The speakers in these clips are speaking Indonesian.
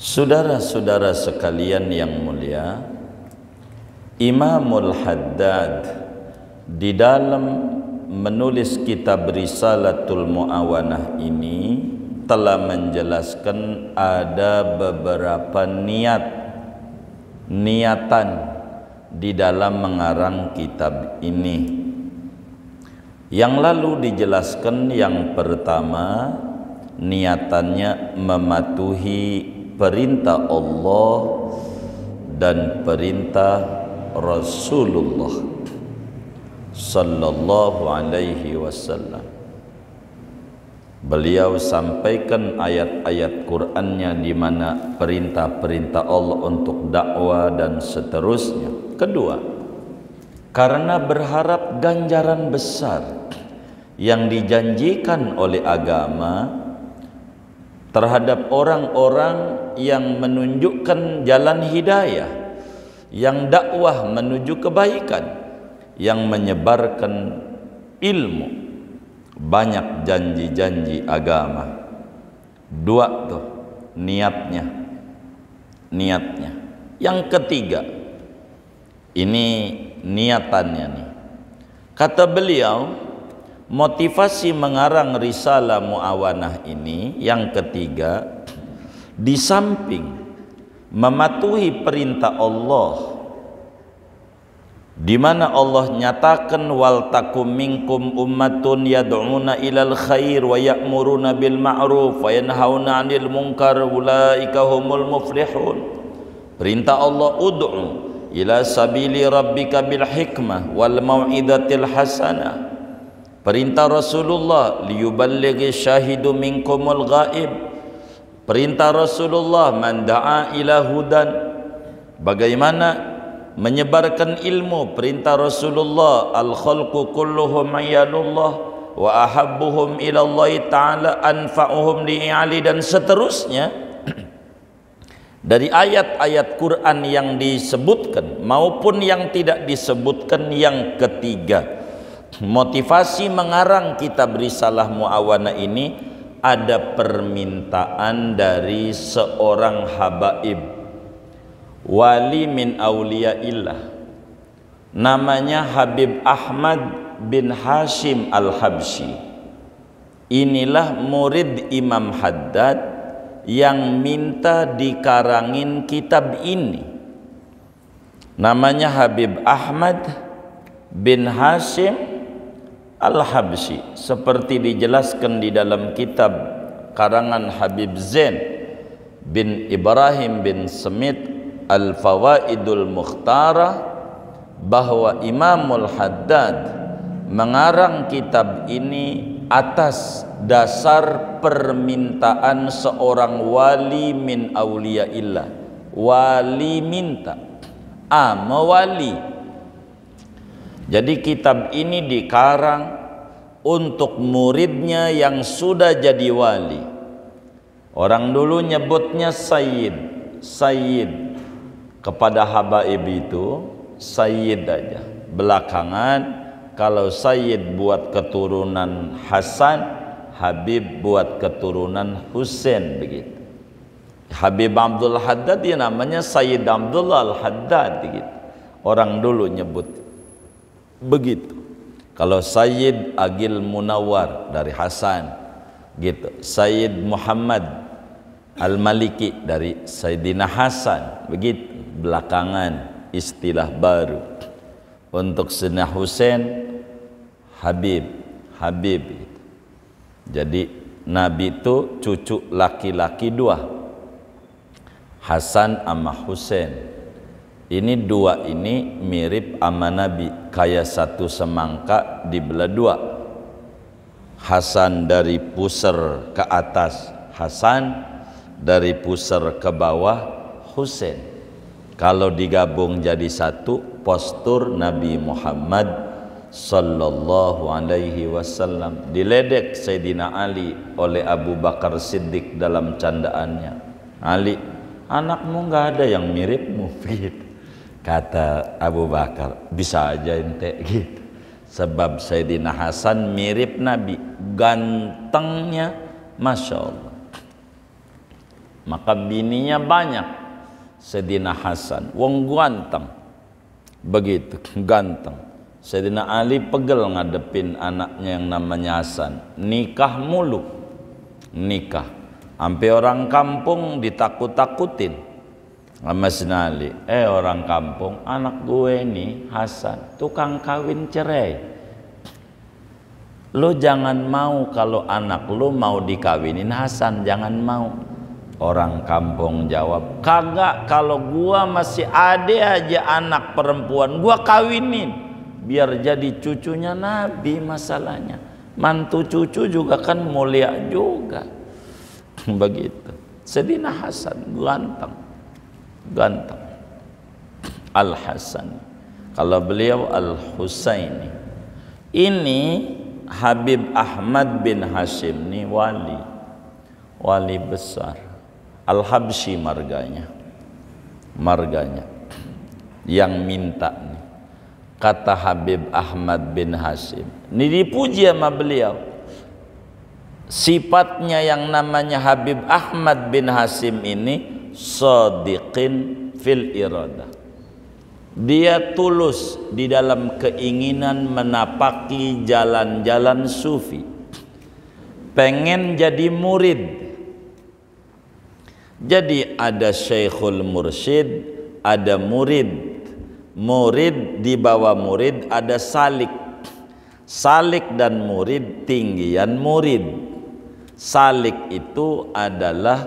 Saudara-saudara sekalian yang mulia, Imamul Haddad di dalam menulis kitab Risalatul Mu'awanah ini telah menjelaskan ada beberapa niatan di dalam mengarang kitab ini. Yang lalu dijelaskan yang pertama, niatannya mematuhi perintah Allah dan perintah Rasulullah sallallahu alaihi wasallam. Beliau sampaikan ayat-ayat Qur'annya di mana perintah-perintah Allah untuk dakwah dan seterusnya. Kedua, karena berharap ganjaran besar yang dijanjikan oleh agama terhadap orang-orang yang menunjukkan jalan hidayah, yang dakwah menuju kebaikan, yang menyebarkan ilmu. Banyak janji-janji agama. Dua tuh niatnya. Yang ketiga, ini niatannya nih. Kata beliau, motivasi mengarang Risalah Mu'awanah ini yang ketiga, di samping mematuhi perintah Allah, di mana Allah nyatakan wal takum minkum ummatun yad'una ilal khair wa ya'muruna bil ma'ruf wa yanhauna 'anil munkar ulaika humul muflihun. Perintah Allah, ud'u ila sabili rabbika bil hikmah wal mau'izatil hasanah. Perintah Rasulullah, liyuballighi syahidu minkumul ghaib. Perintah Rasulullah, man da'a ila hudan. Bagaimana menyebarkan ilmu. Perintah Rasulullah, al khalqu kulluhum ayalullah wa ahabbuhum ilallahi ta'ala anfa'uhum li'ali, dan seterusnya. Dari ayat-ayat Quran yang disebutkan maupun yang tidak disebutkan. Yang ketiga, motivasi mengarang kitab Risalah Mu'awanah ini ada permintaan dari seorang habaib, wali min auliyaillah, namanya Habib Ahmad bin Hashim Al-Habsyi. Inilah murid Imam Haddad yang minta dikarangin kitab ini. Namanya Habib Ahmad bin Hashim Al-Habsyi, seperti dijelaskan di dalam kitab karangan Habib Zain bin Ibrahim bin Semit Al-Fawaidul Mukhtarah, bahwa Imamul Haddad mengarang kitab ini atas dasar permintaan seorang wali min auliyaillah. Wali minta, mewali. Jadi kitab ini dikarang untuk muridnya yang sudah jadi wali. Orang dulu nyebutnya Sayyid. Kepada habaib itu Sayyid aja. Belakangan kalau Sayyid buat keturunan Hasan, Habib buat keturunan Husain, begitu. Habib Abdul Haddad dia namanya Sayyid Abdullah Al-Haddad, gitu. Orang dulu nyebut begitu. Kalau Sayyid Agil Munawar dari Hasan, gitu. Sayyid Muhammad Al-Maliki dari Sayyidina Hasan, begitu. Belakangan istilah baru untuk Sayyidina Husain, Habib. Jadi Nabi itu cucu laki-laki dua, Hasan sama Husain. Ini dua ini mirip sama Nabi, kayak satu semangka dibelah dua. Hasan dari pusar ke atas Hasan, dari pusar ke bawah Husain. Kalau digabung jadi satu, postur Nabi Muhammad sallallahu alaihi wasallam. Diledek Sayyidina Ali oleh Abu Bakar Siddiq dalam candaannya. Ali, anakmu nggak ada yang miripmu, gitu. Kata Abu Bakar, bisa aja ente, gitu. Sebab Sayyidina Hasan mirip Nabi, gantengnya Masya Allah. maka bininya banyak. Sayyidina Hasan wong ganteng, begitu ganteng. Sayyidina Ali pegel ngadepin anaknya yang namanya Hasan, nikah mulu, nikah sampai orang kampung ditakut-takutin sama Sayyidina Ali. Orang kampung, anak gue nih Hasan tukang kawin cerai. Lu jangan mau kalau anak lu mau dikawinin Hasan, jangan mau. Orang kampung jawab, kagak, kalau gua masih ada aja anak perempuan gua kawinin biar jadi cucunya Nabi. Masalahnya mantu cucu juga kan mulia juga. Begitu. Sayyidina Hasan ganteng, ganteng. Al Hasan, kalau beliau Al Husaini. Ini Habib Ahmad bin Hashim nih wali besar. Al-Habsyi marganya yang minta nih. Kata Habib Ahmad bin Hashim, ini dipuji sama beliau. Sifatnya yang namanya Habib Ahmad bin Hashim ini shadiqin fil iradah. Dia tulus di dalam keinginan menapaki jalan-jalan sufi, pengen jadi murid. Jadi ada Syekhul Mursyid, ada murid. Murid di bawah murid ada salik. Salik dan murid tinggian murid. Salik itu adalah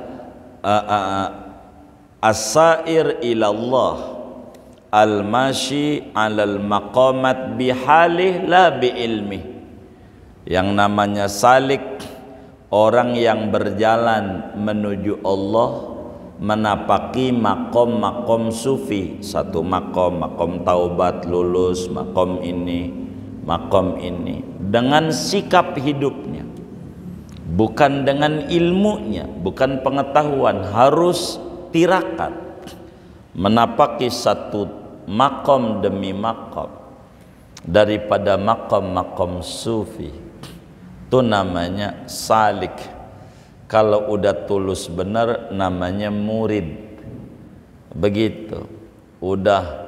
as-sair ilallah, al-mashi alal maqamat bihalih la biilmih. Yang namanya salik, orang yang berjalan menuju Allah, menapaki makom-makom sufi. Satu makom taubat lulus, makom ini dengan sikap hidupnya, bukan dengan ilmunya, bukan pengetahuan, harus tirakat menapaki satu makom demi makom daripada makom-makom sufi. Itu namanya salik. Kalau udah tulus benar namanya murid. Begitu. Udah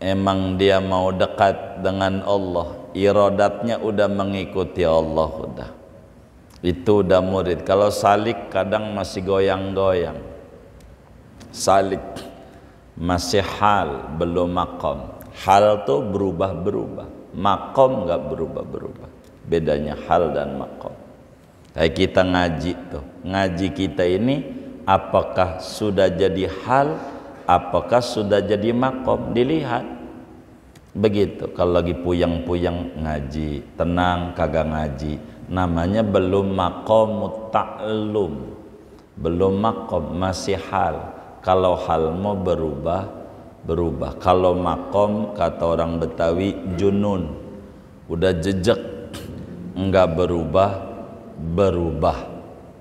emang dia mau dekat dengan Allah, iradatnya udah mengikuti Allah, udah. Itu udah murid. Kalau salik kadang masih goyang-goyang. Salik masih hal, belum makom. Hal tuh berubah-berubah, makom nggak berubah-berubah. Bedanya hal dan makom. Kayak kita ngaji tuh, ngaji kita ini apakah sudah jadi hal, apakah sudah jadi makom, dilihat. Begitu. Kalau lagi puyeng-puyeng ngaji, tenang kagak ngaji, namanya belum makom ta'lum, belum makom, masih hal. Kalau hal mau berubah, kalau makom kata orang Betawi junun, udah jejak, enggak berubah.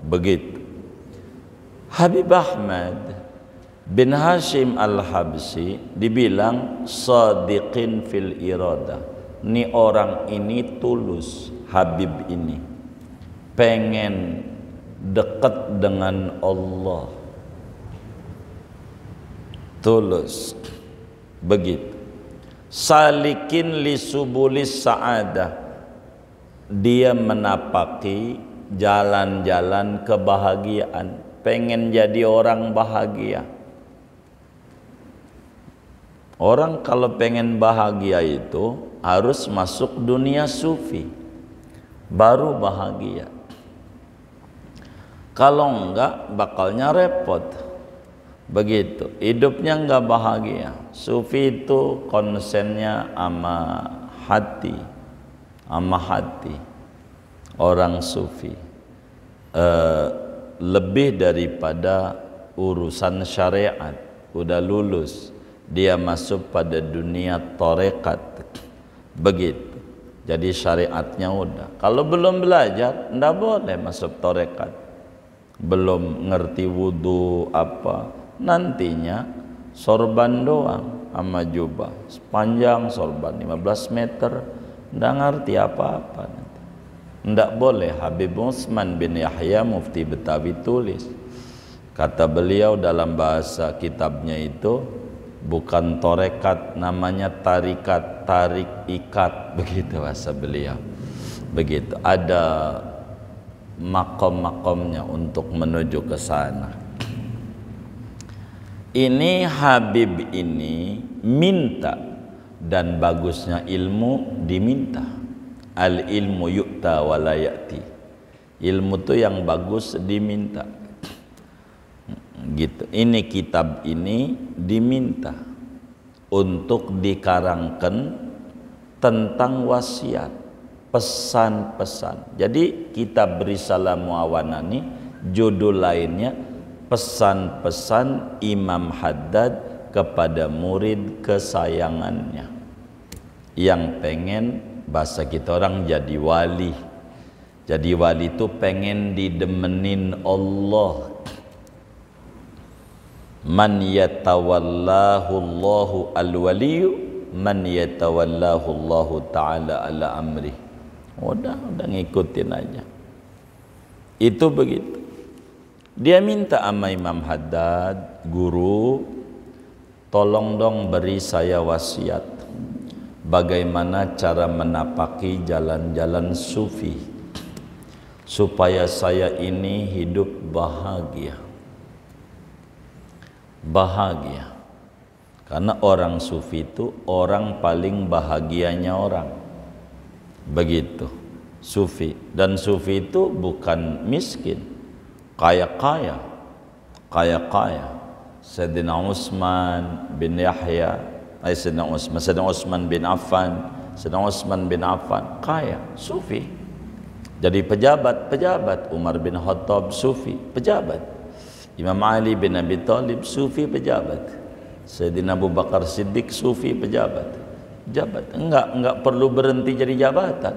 Begitu. Habib Ahmad bin Hashim Al-Habsyi dibilang shadiqin fil iradah. Ini orang ini tulus, Habib ini pengen dekat dengan Allah, tulus. Begitu. Salikin li subulis sa'adah, dia menapaki jalan-jalan kebahagiaan, pengen jadi orang bahagia. Orang kalau pengen bahagia itu harus masuk dunia sufi, baru bahagia. Kalau enggak bakalnya repot. Begitu, hidupnya enggak bahagia. Sufi itu konsennya sama hati, orang sufi lebih daripada urusan syariat. Udah lulus, dia masuk pada dunia tarekat. Begitu. Jadi syariatnya udah. Kalau belum belajar, ndak boleh masuk tarekat. Belum ngerti wudu apa, nantinya sorban doang sama jubah sepanjang sorban 15 meter, ndak ngerti apa-apa. Ndak boleh. Habib Utsman bin Yahya mufti Betawi tulis, Kata beliau dalam bahasa kitabnya itu bukan torekat, namanya tarikat, tarik ikat, begitu bahasa beliau. Begitu, ada makom-makomnya untuk menuju ke sana. Ini Habib ini minta, dan bagusnya ilmu diminta. Al ilmu yu'ta wa la ya'ti. Ilmu itu yang bagus diminta. Gitu. Ini kitab ini diminta untuk dikarangkan tentang wasiat, pesan-pesan. Jadi kitab Risalah Muawanani judul lainnya pesan-pesan Imam Haddad kepada murid kesayangannya yang pengen, bahasa kita orang, jadi wali. Jadi wali itu pengen didemenin Allah. Man yatawallahu Allahu al-waliyu man yatawallahu Allahu ta'ala ala amri. Udah ngikutin aja. Itu begitu. Dia minta sama Imam Haddad, guru, tolong dong beri saya wasiat. Bagaimana cara menapaki jalan-jalan sufi supaya saya ini hidup bahagia. Bahagia, karena orang sufi itu orang paling bahagianya orang. Begitu sufi, dan sufi itu bukan miskin, kaya-kaya. Sayyidina Utsman bin Yahya, Sayyidina Utsman bin Affan, kaya, sufi. Jadi pejabat, Umar bin Khattab sufi, pejabat. Imam Ali bin Abi Thalib sufi, pejabat. Sayyidina Abu Bakar Siddiq sufi, pejabat. Enggak perlu berhenti jadi jabatan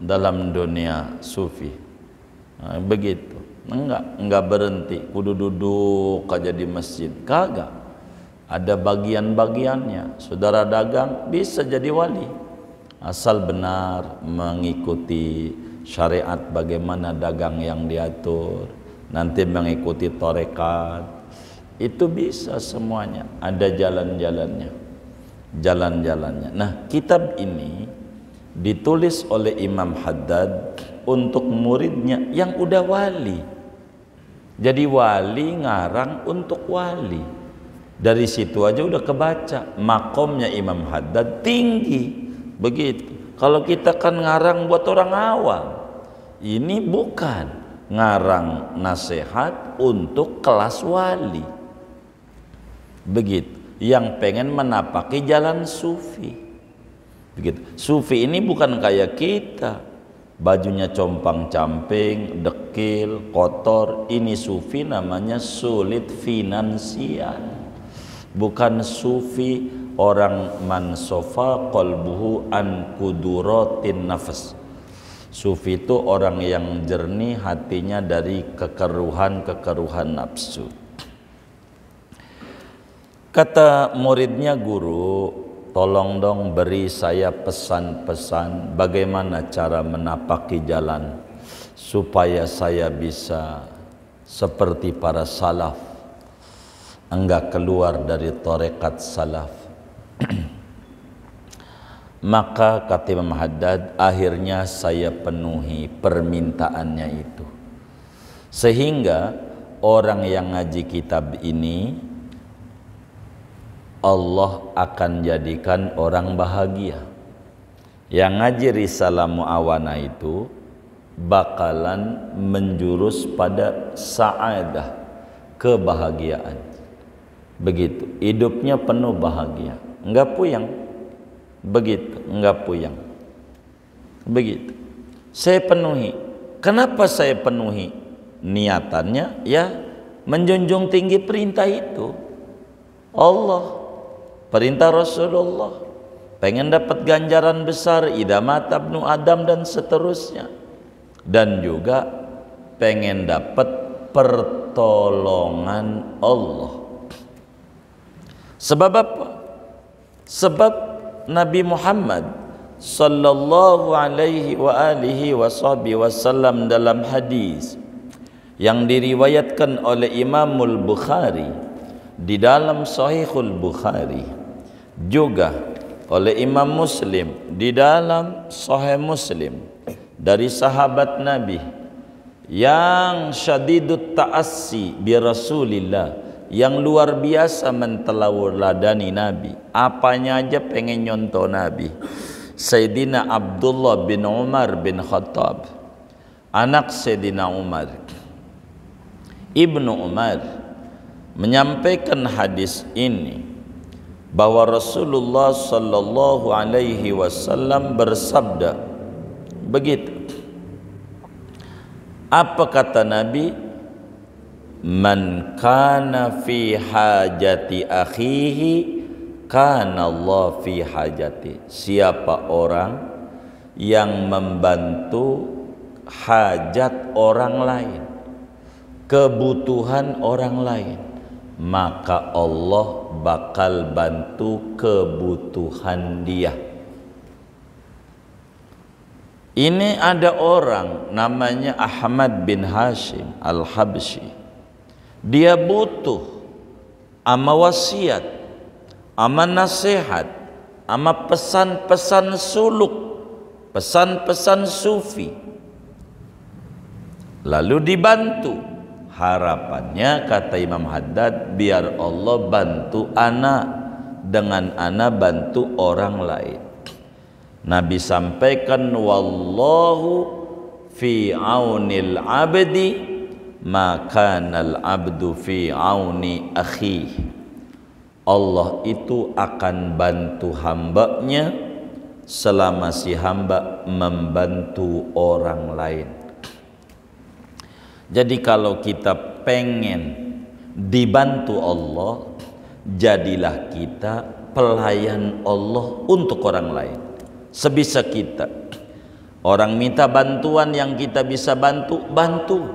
dalam dunia sufi. Nah, begitu. Enggak berhenti, kudu duduk aja di masjid. Kagak. Ada bagian-bagiannya. Saudara dagang bisa jadi wali asal benar mengikuti syariat, bagaimana dagang yang diatur. Nanti mengikuti torekat, itu bisa semuanya. Ada jalan-jalannya. Nah, kitab ini ditulis oleh Imam Haddad untuk muridnya yang udah wali. Jadi wali ngarang untuk wali. Dari situ aja udah kebaca makomnya Imam Haddad tinggi. Begitu. Kalau kita kan ngarang buat orang awam. Ini bukan ngarang nasihat untuk kelas wali. Begitu, yang pengen menapaki jalan sufi. Begitu. Sufi ini bukan kayak kita, bajunya compang-camping, dekil, kotor. Ini sufi namanya sulit finansial. Bukan sufi orang mansofa qalbuhu an kuduratin nafas. Sufi itu orang yang jernih hatinya dari kekeruhan nafsu. Kata muridnya, guru, tolong dong beri saya pesan-pesan bagaimana cara menapaki jalan supaya saya bisa seperti para salaf, enggak keluar dari tarekat salaf. Maka kata Imam Haddad, akhirnya saya penuhi permintaannya itu. Sehingga orang yang ngaji kitab ini Allah akan jadikan orang bahagia. Yang ngaji Risalah Muawanah itu bakalan menjurus pada sa'adah, kebahagiaan. Begitu, hidupnya penuh bahagia, enggak puyeng. Begitu, enggak puyeng. Begitu. Saya penuhi. Kenapa saya penuhi? Niatannya ya menjunjung tinggi perintah itu. Allah, perintah Rasulullah. Pengen dapat ganjaran besar, idza mata ibnu Adam dan seterusnya. Dan juga pengen dapat pertolongan Allah. Sebab apa? Sebab Nabi Muhammad sallallahu alaihi wa alihi wasallam dalam hadis yang diriwayatkan oleh Imamul Bukhari di dalam Sahihul Bukhari, juga oleh Imam Muslim di dalam Sahih Muslim, dari sahabat Nabi yang syadidut ta'assi bi Rasulillah, yang luar biasa mentelawadani Nabi, apanya aja pengen nyontoh Nabi. Sayyidina Abdullah bin Umar bin Khattab, anak Sayyidina Umar. Ibnu Umar menyampaikan hadis ini bahwa Rasulullah sallallahu alaihi wasallam bersabda begitu. Apa kata Nabi? Man kana fi hajati akhihi kana Allah fi hajati. Siapa orang yang membantu hajat orang lain, kebutuhan orang lain, maka Allah bakal bantu kebutuhan dia. Ini ada orang namanya Ahmad bin Hashim Al-Habsyi. Dia butuh ama wasiat, ama nasihat, ama pesan-pesan suluk, pesan-pesan sufi. Lalu dibantu. Harapannya kata Imam Haddad, biar Allah bantu ana dengan ana bantu orang lain. Nabi sampaikan, wallahu fi aunil abdi maka al abdu fi auni akhi. Allah itu akan bantu hambanya selama si hamba membantu orang lain. Jadi kalau kita pengen dibantu Allah, jadilah kita pelayan Allah untuk orang lain sebisa kita. Orang minta bantuan, yang kita bisa bantu, bantu.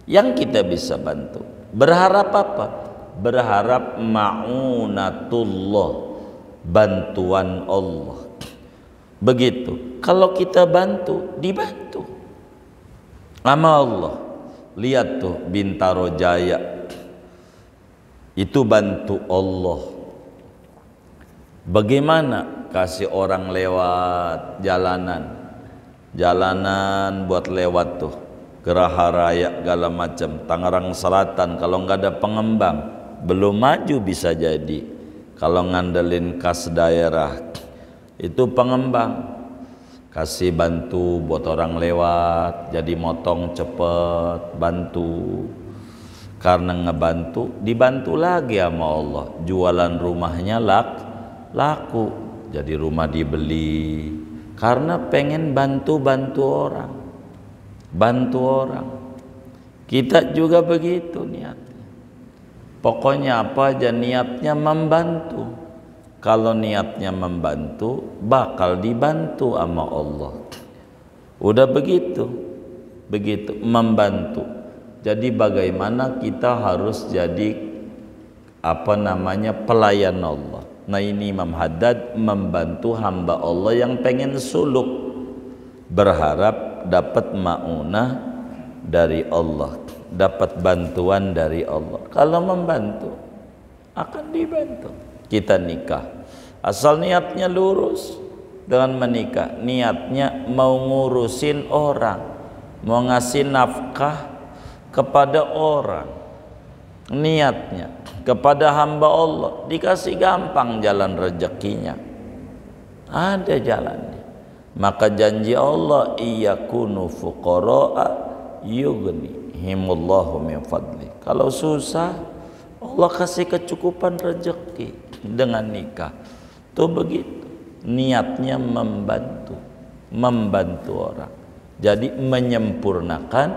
Yang kita bisa bantu. Berharap apa? Berharap ma'unatullah, bantuan Allah. Begitu. Kalau kita bantu, dibantu sama Allah. Lihat tuh Bintaro Jaya, itu bantu Allah. Bagaimana kasih orang lewat jalanan buat lewat tuh, Geraha Raya segala macam, Tangerang Selatan, kalau nggak ada pengembang belum maju bisa jadi. Kalau ngandelin kas daerah itu pengembang, kasih bantu buat orang lewat, jadi motong cepet, bantu. Karena ngebantu, dibantu lagi sama Allah. Jualan rumahnya laku, jadi rumah dibeli. Karena pengen bantu orang. Bantu orang. Kita juga begitu niatnya. Pokoknya apa aja niatnya membantu. Kalau niatnya membantu, bakal dibantu sama Allah. Udah begitu membantu. Jadi bagaimana kita harus jadi pelayan Allah. Nah ini Imam Haddad membantu hamba Allah yang pengen suluk, berharap dapat maunah dari Allah, dapat bantuan dari Allah. Kalau membantu akan dibantu. Kita nikah, asal niatnya lurus dengan menikah, niatnya mau ngurusin orang, mau ngasih nafkah kepada orang, niatnya kepada hamba Allah, dikasih gampang jalan rezekinya, ada jalannya. Maka janji Allah, iyakunu fuqara'a yughnihimullahu min fadli. Kalau susah, Allah kasih kecukupan rezeki dengan nikah. Tuh begitu niatnya, membantu orang. Jadi menyempurnakan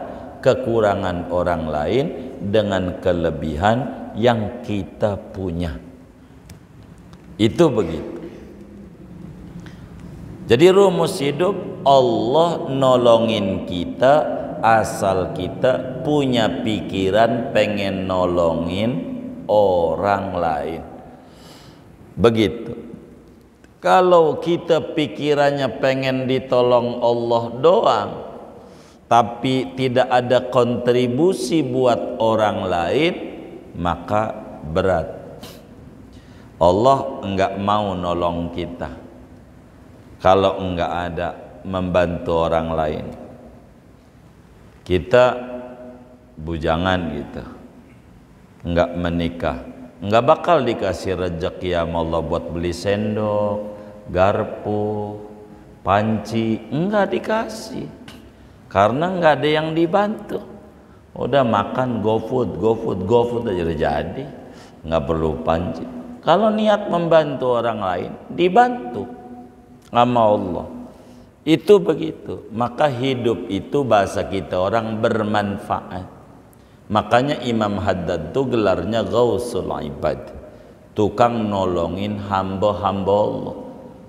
kekurangan orang lain dengan kelebihan yang kita punya. Itu begitu. Jadi rumus hidup, Allah nolongin kita asal kita punya pikiran pengen nolongin orang lain. Begitu. Kalau kita pikirannya pengen ditolong Allah doang, tapi tidak ada kontribusi buat orang lain, maka berat. Allah enggak mau nolong kita kalau enggak ada membantu orang lain. Kita bujangan gitu, enggak menikah, enggak bakal dikasih rezeki sama Allah buat beli sendok, garpu, panci, enggak dikasih. Karena nggak ada yang dibantu. Udah makan GoFood aja udah jadi, nggak perlu panci. Kalau niat membantu orang lain, dibantu sama Allah. Itu begitu. Maka hidup itu bahasa kita orang bermanfaat. Makanya Imam Haddad itu gelarnya Ghausul Ibad, tukang nolongin hamba-hamba Allah.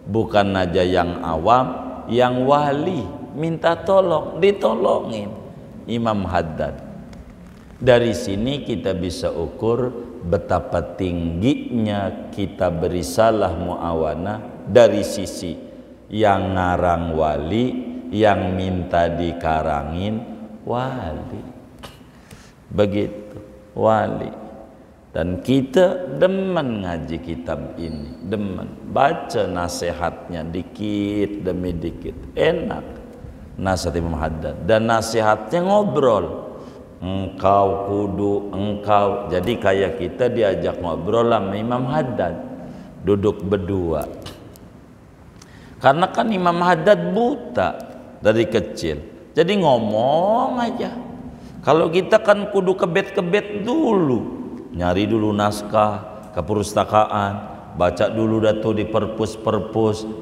Bukan aja yang awam, yang wali minta tolong, ditolongin. Imam Haddad. Dari sini kita bisa ukur betapa tingginya kita berisalah muawanah dari sisi yang ngarang wali, yang minta dikarangin wali. Begitu, wali. Dan kita demen ngaji kitab ini, demen baca nasihatnya dikit demi dikit, enak nasihat Imam Haddad. Dan nasihatnya ngobrol, engkau kudu, engkau. Jadi kayak kita diajak ngobrol sama Imam Haddad, duduk berdua. Karena kan Imam Haddad buta dari kecil, jadi ngomong aja. Kalau kita kan kudu kebet-kebet dulu, nyari dulu naskah ke perpustakaan, baca dulu datu di perpus,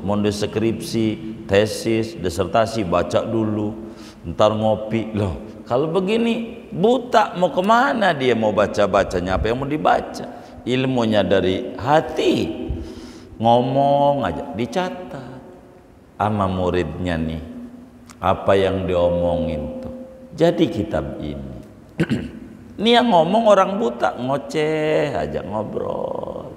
mau skripsi, tesis, disertasi, baca dulu, ntar ngopi. Loh, kalau begini buta mau kemana dia, mau baca-bacanya apa yang mau dibaca? Ilmunya dari hati, ngomong aja, dicatat sama muridnya nih, apa yang diomongin tuh. Jadi kitab ini ini yang ngomong orang buta, ngoceh aja, ngobrol.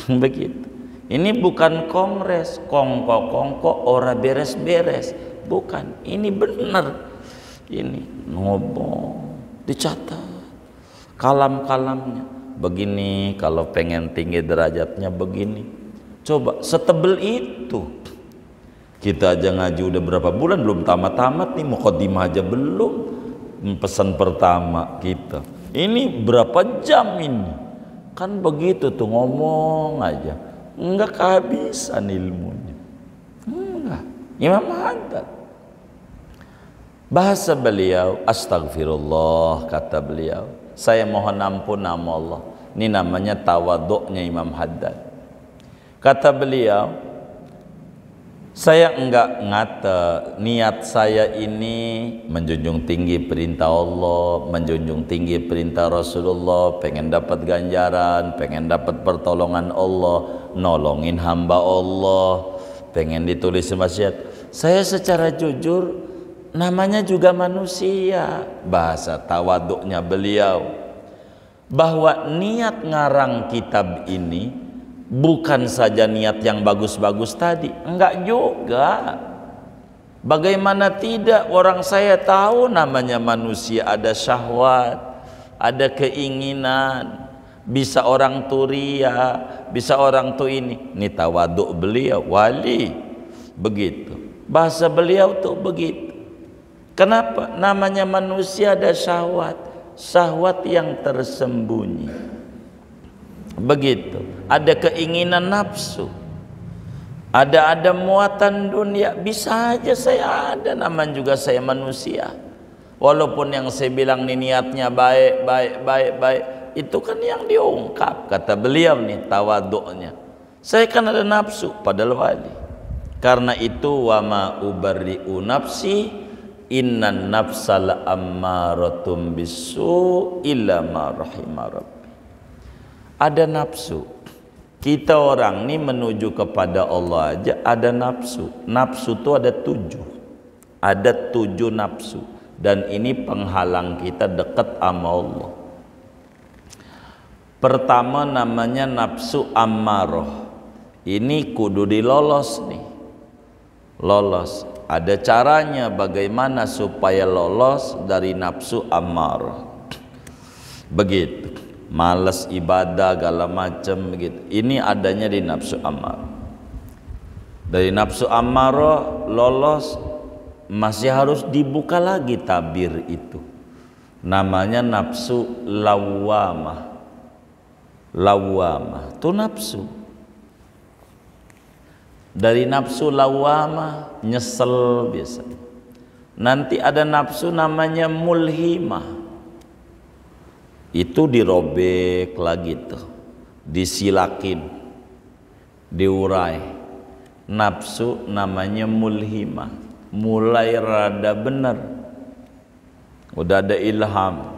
Begitu. Ini bukan kongres, kongko-kongko, ora beres-beres. Bukan, ini benar. Ini ngomong, dicatat. Kalam-kalamnya. Begini, kalau pengen tinggi derajatnya begini. Coba, setebel itu. Kita aja ngaji udah berapa bulan, belum tamat-tamat nih, mukadimah aja belum. Pesan pertama kita ini berapa jam ini, kan begitu tuh ngomong aja, enggak kehabisan ilmunya. Enggak. Imam Haddad, bahasa beliau astagfirullah, kata beliau, saya mohon ampun nama Allah. Ini namanya tawaduknya Imam Haddad. Kata beliau, saya enggak ngata, niat saya ini menjunjung tinggi perintah Allah, menjunjung tinggi perintah Rasulullah, pengen dapat ganjaran, pengen dapat pertolongan Allah, nolongin hamba Allah, pengen ditulis wasiat. Saya secara jujur, namanya juga manusia. Bahasa tawaduknya beliau, bahwa niat ngarang kitab ini bukan saja niat yang bagus-bagus tadi, enggak juga. Bagaimana tidak, orang saya tahu namanya manusia ada syahwat, ada keinginan, bisa orang tuh ria, bisa orang tuh ini. Ini tawaduk beliau, wali. Begitu. Bahasa beliau tuh begitu. Kenapa? Namanya manusia ada syahwat, syahwat yang tersembunyi. Begitu, ada keinginan nafsu, ada muatan dunia. Bisa aja saya ada, namanya juga saya manusia. Walaupun yang saya bilang nih niatnya baik, itu kan yang diungkap, kata beliau nih tawaduknya. Saya kan ada nafsu, padahal wali. Karena itu wa ma ubarri'u nafsi innan nafsal ammaratum bisu illa ma rahima rabbi. Ada nafsu. Kita orang ini menuju kepada Allah aja ada nafsu. Nafsu itu ada 7. Ada 7 nafsu. Dan ini penghalang kita dekat sama Allah. Pertama namanya nafsu ammarah. Ini kudu dilolos nih. Lolos. ada caranya bagaimana supaya lolos dari nafsu ammarah. Begitu, malas ibadah segala macam begitu. Ini adanya di nafsu ammarah. Dari nafsu ammarah lolos, masih harus dibuka lagi tabir itu. Namanya nafsu lawamah. Lawamah itu nafsu. Dari nafsu lawamah nyesel biasa. Nanti ada nafsu namanya mulhimah. Itu dirobek lagi tuh, disilakin, diurai. Nafsu namanya mulhimah. Mulai rada benar. Udah ada ilham,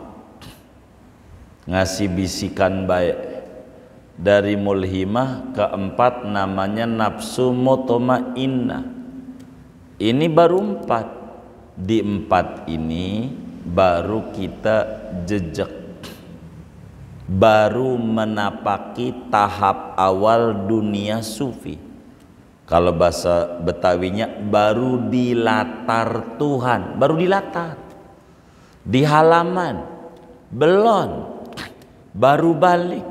ngasih bisikan baik. Dari mulhimah keempat namanya nafsu mutmainnah. Ini baru 4. Di 4 ini baru kita jejak, baru menapaki tahap awal dunia sufi. Kalau bahasa Betawinya baru dilatar Tuhan, baru dilatar di halaman, belum, baru balik.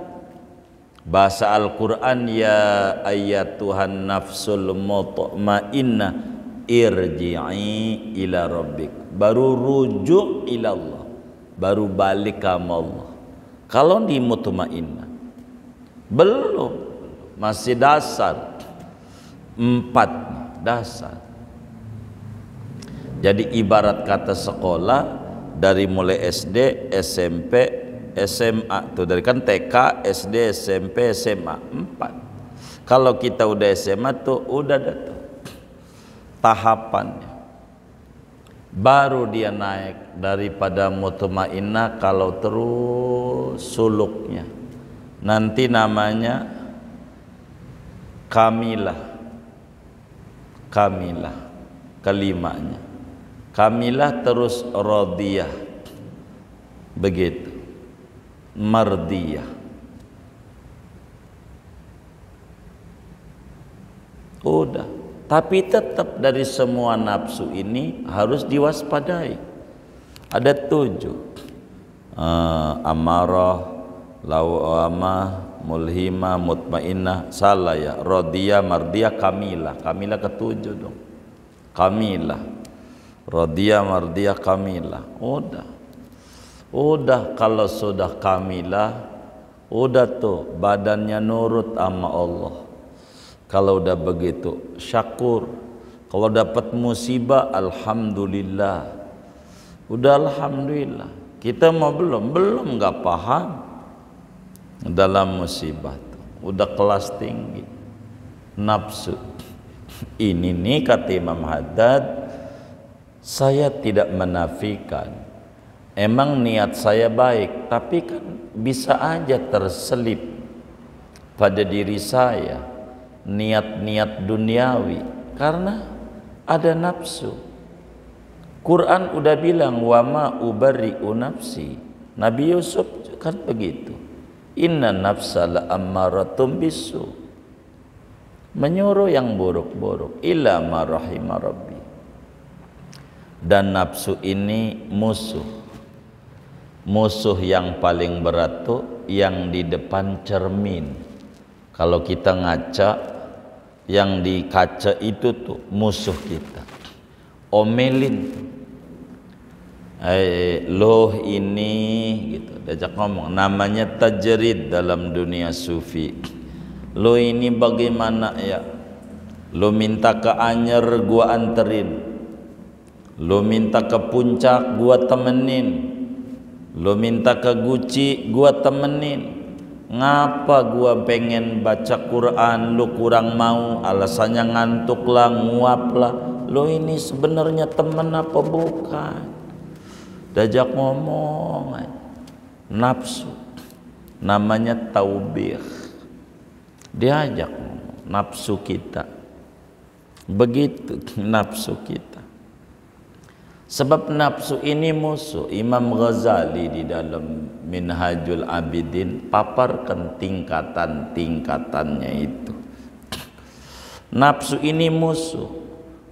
Bahasa Al-Quran, ya ayyatuhan nafsul mutmainnah irji'i ila rabbik. Baru rujuk ila Allah, baru balik ke Allah. Kalau di mutmainnah belum, masih dasar. 4 dasar. Jadi ibarat kata sekolah dari mulai SD, SMP, SMA tuh, dari kan TK, SD, SMP, SMA 4. Kalau kita udah SMA tuh udah ada tuh tahapannya. Baru dia naik daripada mutmainnah. Kalau terus suluknya nanti namanya kamilah. Kamilah kelimanya. Kamilah terus radiyah. Begitu. Mardiyah. Udah. Tapi tetap dari semua nafsu ini harus diwaspadai. Ada 7. Amarah, lawamah, mulhimah, mutmainnah, salah ya, radiyah, mardiyah, kamilah. Kamilah ke-7 dong. Kamilah, radiyah, mardiyah, kamilah. Udah kalau sudah kamilah, udah tuh badannya nurut sama Allah. Kalau udah begitu syakur. Kalau dapat musibah, alhamdulillah. Udah alhamdulillah. Kita mau belum nggak paham dalam musibah tuh. Udah kelas tinggi nafsu. Ini nih kata Imam Haddad, saya tidak menafikan, emang niat saya baik, tapi kan bisa aja terselip pada diri saya niat-niat duniawi karena ada nafsu. Quran udah bilang wa ma ubarri'u nafsi. Nabi Yusuf kan begitu. Inna nafsa la ammaratum bisu. Menyuruh yang buruk-buruk. Illa ma rahima rabbi. Dan nafsu ini musuh. Musuh yang paling berat tuh yang di depan cermin. Kalau kita ngaca, yang di kaca itu tuh musuh kita. Omelin, loh ini gitu, diajak ngomong. Namanya tajrid dalam dunia sufi. Lo ini bagaimana ya? Lo minta ke Anyer, gua anterin. Lo minta ke puncak, gua temenin. Lo minta ke Guci, gua temenin. Ngapa gua pengen baca Quran, lo kurang mau? Alasannya ngantuk lah, nguap lah. Lo ini sebenarnya temen apa bukan? Diajak ngomong. Nafsu namanya taubih. Diajak ngomong. Nafsu kita begitu. Nafsu kita. Sebab nafsu ini musuh. Imam Ghazali di dalam Minhajul Abidin paparkan tingkatan-tingkatannya itu. Nafsu ini musuh.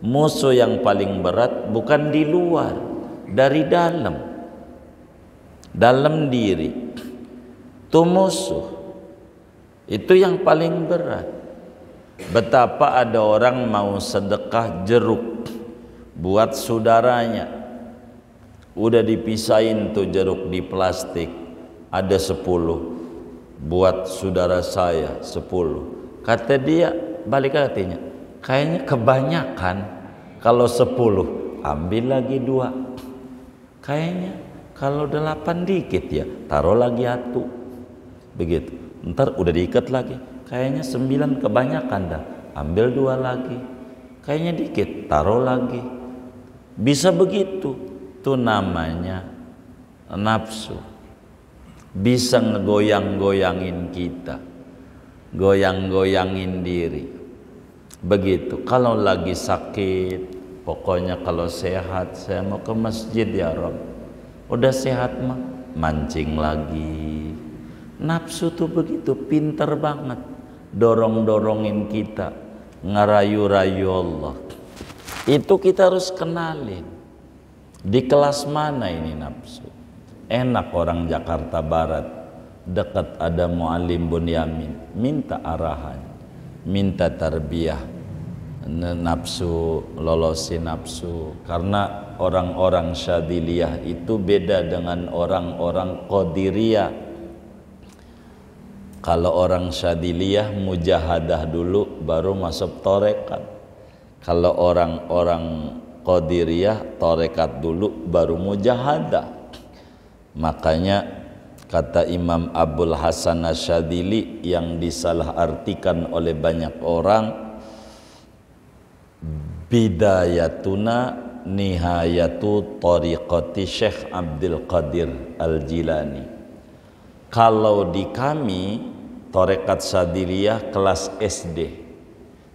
Musuh yang paling berat bukan di luar, dari dalam diri. Itu musuh, itu yang paling berat. Betapa ada orang mau sedekah jeruk buat saudaranya, udah dipisahin tuh jeruk di plastik, ada 10 buat saudara saya 10. Kata dia, balik artinya, kayaknya kebanyakan, kalau 10 ambil lagi 2, kayaknya kalau 8 dikit ya, taruh lagi 1, begitu. Ntar udah diikat lagi, kayaknya 9 kebanyakan dah, ambil 2 lagi, kayaknya dikit, taruh lagi. Bisa begitu, itu namanya nafsu. Bisa ngegoyang-goyangin kita, goyang-goyangin diri. Begitu. Kalau lagi sakit, pokoknya kalau sehat, saya mau ke masjid ya Rob. Udah sehat mah, mancing lagi. Nafsu tuh begitu, pinter banget, dorong-dorongin kita, ngerayu-rayu Allah. Itu kita harus kenalin. Di kelas mana ini nafsu? Enak orang Jakarta Barat, dekat ada Muallim Bunyamin, minta arahan, minta tarbiyah, nafsu, lolosin nafsu. Karena orang-orang Syadiliyah itu beda dengan orang-orang Qadiriyah. Kalau orang Syadiliyah mujahadah dulu baru masuk torekat. Kalau orang-orang Qadiriyah torekat dulu baru mujahadah. Makanya kata Imam Abul Hasan Asyadili yang disalahartikan oleh banyak orang, bidayatuna nihayatu tariqati Syekh Abdul Qadir Al-Jilani. Kalau di kami tarekat Syadiliyah kelas SD,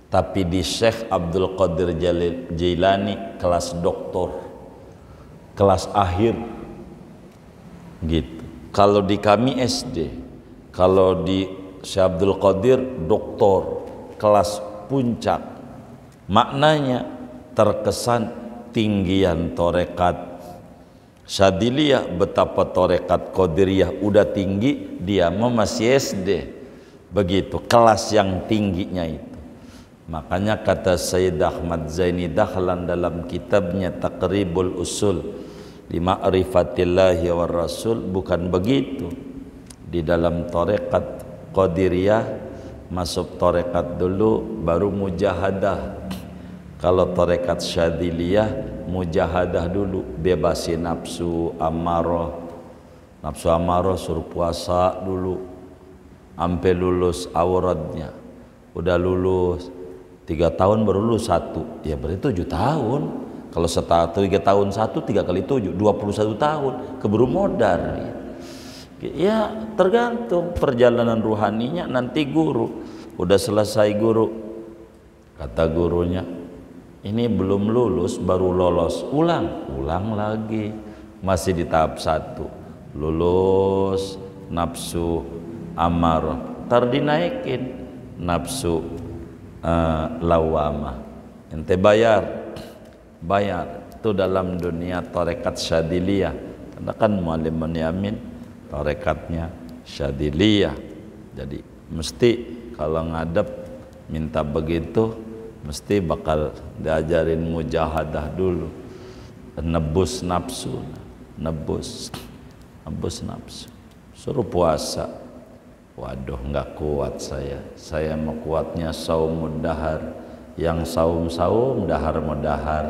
tapi di Syekh Abdul Qadir Jilani kelas doktor, kelas akhir gitu. Kalau di kami SD, kalau di Syekh Abdul Qadir doktor, kelas puncak. Maknanya terkesan tinggian torekat Syadiliyah, betapa torekat Qadiriyah udah tinggi, dia masih SD. Begitu kelas yang tingginya itu. Makanya kata Sayyid Ahmad Zaini Dahlan dalam kitabnya Taqribul Usul di Ma'rifatillahi wa Rasul, bukan begitu. Di dalam tarekat Qadiriyah masuk tarekat dulu baru mujahadah. Kalau tarekat Syadiliyah mujahadah dulu, bebasin nafsu amarah. Nafsu amarah suruh puasa dulu sampai lulus auratnya. Udah lulus 3 tahun baru lulus 1, ya berarti 7 tahun. Kalau 3 tahun 1, 3 kali 7, 21 tahun, keburu modar. Ya tergantung perjalanan ruhaninya. Nanti guru, udah selesai guru, kata gurunya, ini belum lulus, baru lolos, ulang lagi. Masih di tahap 1, lulus nafsu amarah, ntar dinaikin nafsu lawamah. Ente bayar itu dalam dunia tarekat Syadiliyah. Karena kan Muallim Bunyamin tarekatnya Syadiliyah, jadi mesti kalau ngadep minta begitu, mesti bakal diajarin mujahadah dulu, nebus nafsu, nebus nafsu. Suruh puasa, waduh nggak kuat saya mau kuatnya saumud dahar, yang saum dahar mudahar.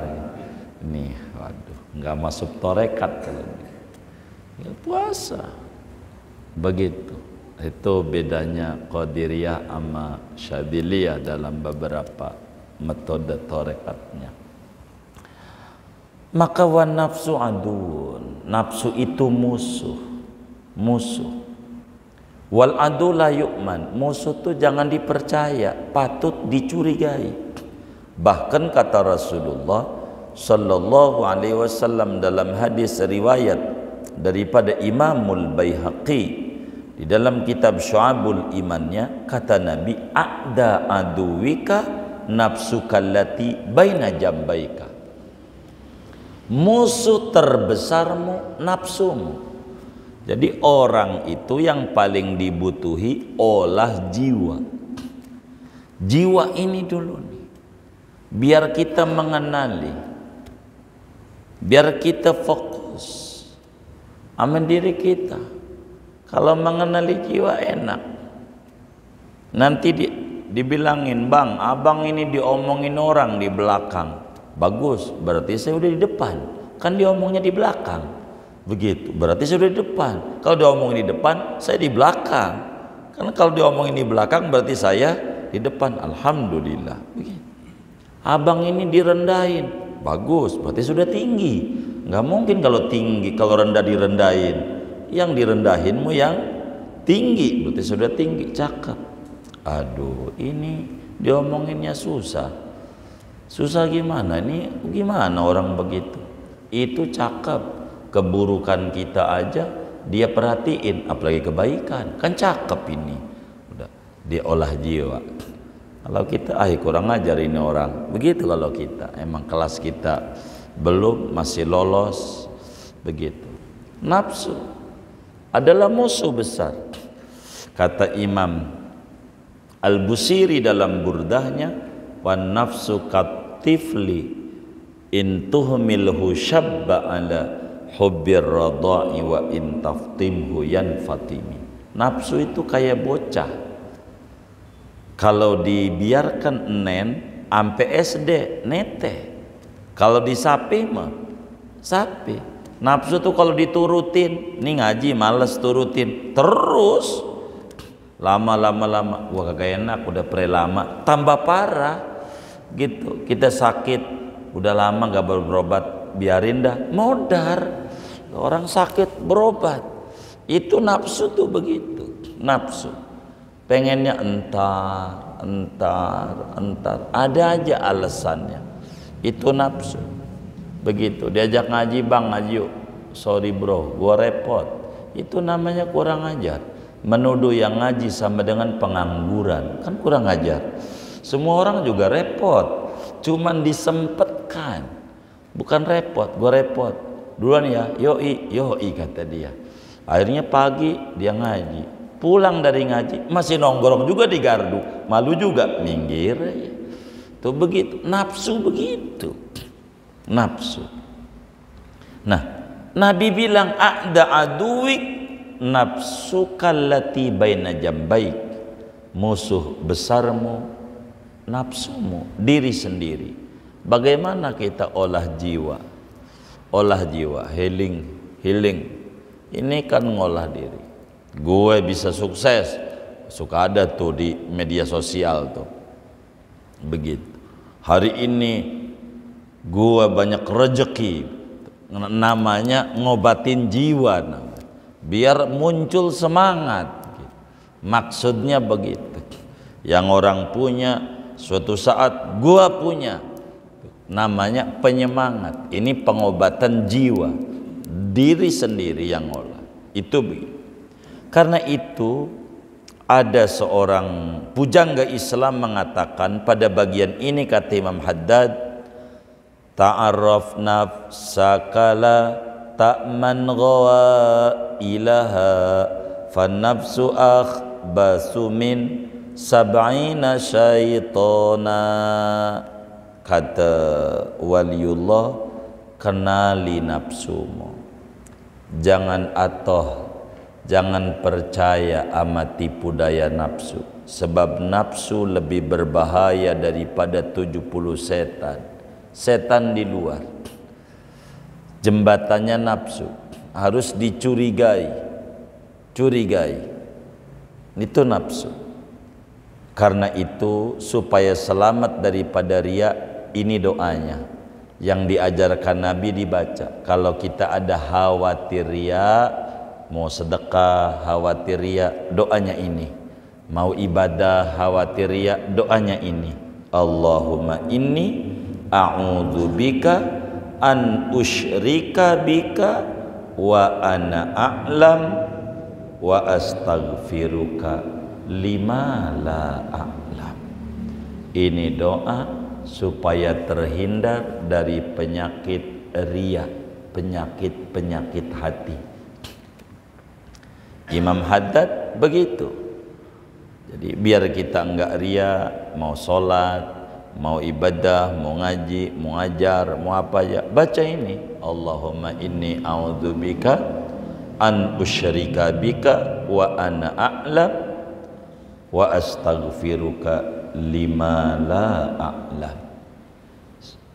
Ini waduh nggak masuk torekat kalau ya, puasa begitu. Itu bedanya Qadiriyah sama Syadiliyah dalam beberapa metode torekatnya. Maka wan nafsu adun, nafsu itu musuh. Wal adu la yu'man, musuh itu jangan dipercaya, patut dicurigai. Bahkan kata Rasulullah sallallahu alaihi wasallam dalam hadis riwayat daripada Imamul Baihaqi di dalam kitab Syu'abul Imannya, kata Nabi, a'da aduwika nafsukallati baina jambaika. Musuh terbesarmu nafsumu. Jadi orang itu yang paling dibutuhi olah jiwa. Jiwa ini dulu nih, biar kita mengenali, biar kita fokus aman diri kita. Kalau mengenali jiwa enak. Nanti dibilangin, bang, abang ini diomongin orang di belakang. Bagus, berarti saya udah di depan. Kan diomongnya di belakang. Begitu, berarti saya udah di depan. Kalau diomongin di depan, saya di belakang. Karena kalau diomongin di belakang, berarti saya di depan. Alhamdulillah. Begitu. Abang ini direndahin. Bagus, berarti sudah tinggi. Nggak mungkin kalau tinggi, kalau rendah direndahin. Yang direndahinmu yang tinggi, berarti sudah tinggi, cakep. Aduh, ini diomonginnya susah. Susah gimana? Ini gimana orang begitu? Itu cakep. Keburukan kita aja dia perhatiin, apalagi kebaikan. Kan cakep ini. Udah diolah jiwa. Kalau kita kurang ajar ini orang. Begitu kalau kita. Emang kelas kita belum, masih lolos. Begitu. Nafsu adalah musuh besar. Kata Imam Al-Busiri dalam burdahnya, wan nafsu katifli in tuhmilhu syabba ala hubbir radha'i wa in taftimhu yanfatimi. Nafsu itu kayak bocah, kalau dibiarkan enen ampe SD nete, kalau disapi mah sapi. Nafsu tuh kalau diturutin, nih ngaji males turutin terus, lama, wah kagak enak, udah lama, tambah parah gitu. Kita sakit, udah lama gak berobat, biarin dah, modar. Orang sakit berobat, itu nafsu tuh begitu. Nafsu pengennya entar, ada aja alasannya. Itu nafsu. Begitu diajak ngaji, bang ngaji yuk, sorry bro, gua repot. Itu namanya kurang ajar. Menuduh yang ngaji sama dengan pengangguran, kan kurang ajar. Semua orang juga repot, cuman disempetkan. Bukan repot, gua repot duluan ya, yoi kata dia. Akhirnya pagi dia ngaji, pulang dari ngaji masih nongkrong juga di gardu, malu juga, minggir aja. Tuh begitu, nafsu begitu. Nafsu. Nah, Nabi bilang a'da aduwik nafsukallati baina jambaik. Musuh besarmu nafsumu, diri sendiri. Bagaimana kita olah jiwa? Olah jiwa, healing. Ini kan ngolah diri. Gue bisa sukses, suka ada tuh di media sosial tuh. Begitu. Hari ini gue banyak rezeki, namanya ngobatin jiwa, biar muncul semangat. Maksudnya begitu. Yang orang punya, suatu saat gue punya, namanya penyemangat. Ini pengobatan jiwa, diri sendiri yang ngolah. Itu begitu. Karena itu ada seorang pujangga Islam mengatakan pada bagian ini, kata Imam Haddad, ta'arraf nafsakala ta'man ghawa ilaha fannafsu akhbasu min sab'ina syaitona. Kata waliullah, kenali nafsumu, jangan jangan percaya sama tipu daya nafsu, sebab nafsu lebih berbahaya daripada 70 setan di luar. Jembatannya nafsu, harus dicurigai, itu nafsu. Karena itu supaya selamat daripada riya, ini doanya yang diajarkan Nabi dibaca. Kalau kita ada khawatir riya, mau sedekah khawatir riya, doanya ini. Mau ibadah khawatir riya, doanya ini. Allahumma inni a'udzubika an usyrika bika wa ana a'lam wa astaghfiruka lima la a'lam. Ini doa supaya terhindar dari penyakit riya, penyakit hati. Imam Haddad begitu. Jadi biar kita enggak riya, mau sholat, mau ibadah, mau ngaji, mau ngajar, mau apa aja, baca ini. Allahumma inni a'udzubika an usyrika bika wa ana a'lam wa astaghfiruka lima la a'lam.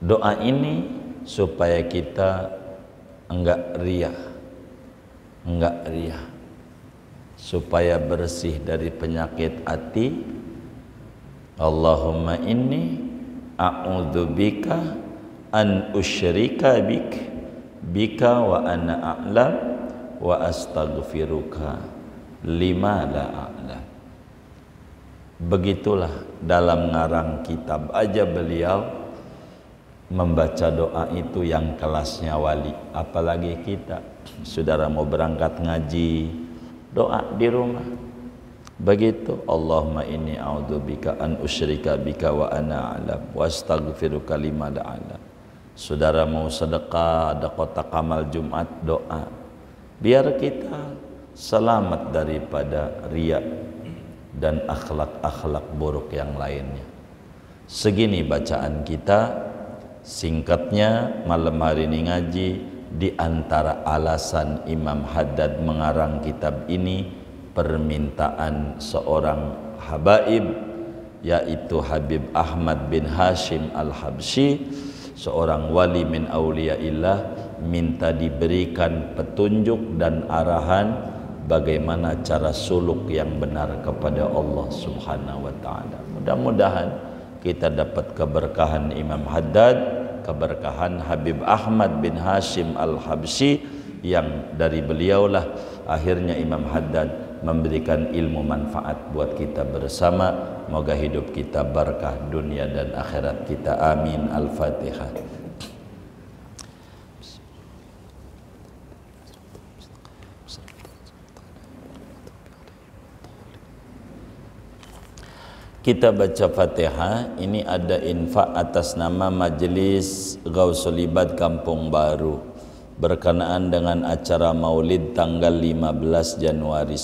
Doa ini supaya kita enggak riya, supaya bersih dari penyakit hati. Allahumma inni a'udzubika an usyrika bika wa ana a'lam wa astaghfiruka lima la a'lam. Begitulah dalam ngarang kitab aja beliau membaca doa itu yang kelasnya wali, apalagi kita. Saudara mau berangkat ngaji, doa di rumah begitu. Allahumma inni a'udzubika an usyrika bika wa ana a'lam wa astaghfiruka lima la a'lam. Saudara mau sedekah, ada kotak amal Jumat, doa biar kita selamat daripada riya dan akhlak-akhlak buruk yang lainnya. Segini bacaan kita singkatnya malam hari ini ngaji. Di antara alasan Imam Haddad mengarang kitab ini permintaan seorang habaib, yaitu Habib Ahmad bin Hashim Al-Habsyi, seorang wali min auliyaillah, minta diberikan petunjuk dan arahan bagaimana cara suluk yang benar kepada Allah Subhanahu wa taala. Mudah-mudahan kita dapat keberkahan Imam Haddad, keberkahan Habib Ahmad bin Hashim Al-Habsyi, yang dari beliaulah akhirnya Imam Haddad memberikan ilmu manfaat buat kita bersama. Moga hidup kita berkah dunia dan akhirat kita. Amin. Al-Fatihah. Kita baca Fatihah. Ini ada infak atas nama Majelis Ghausul Ibad Kampung Baru berkenaan dengan acara Maulid tanggal 15 Januari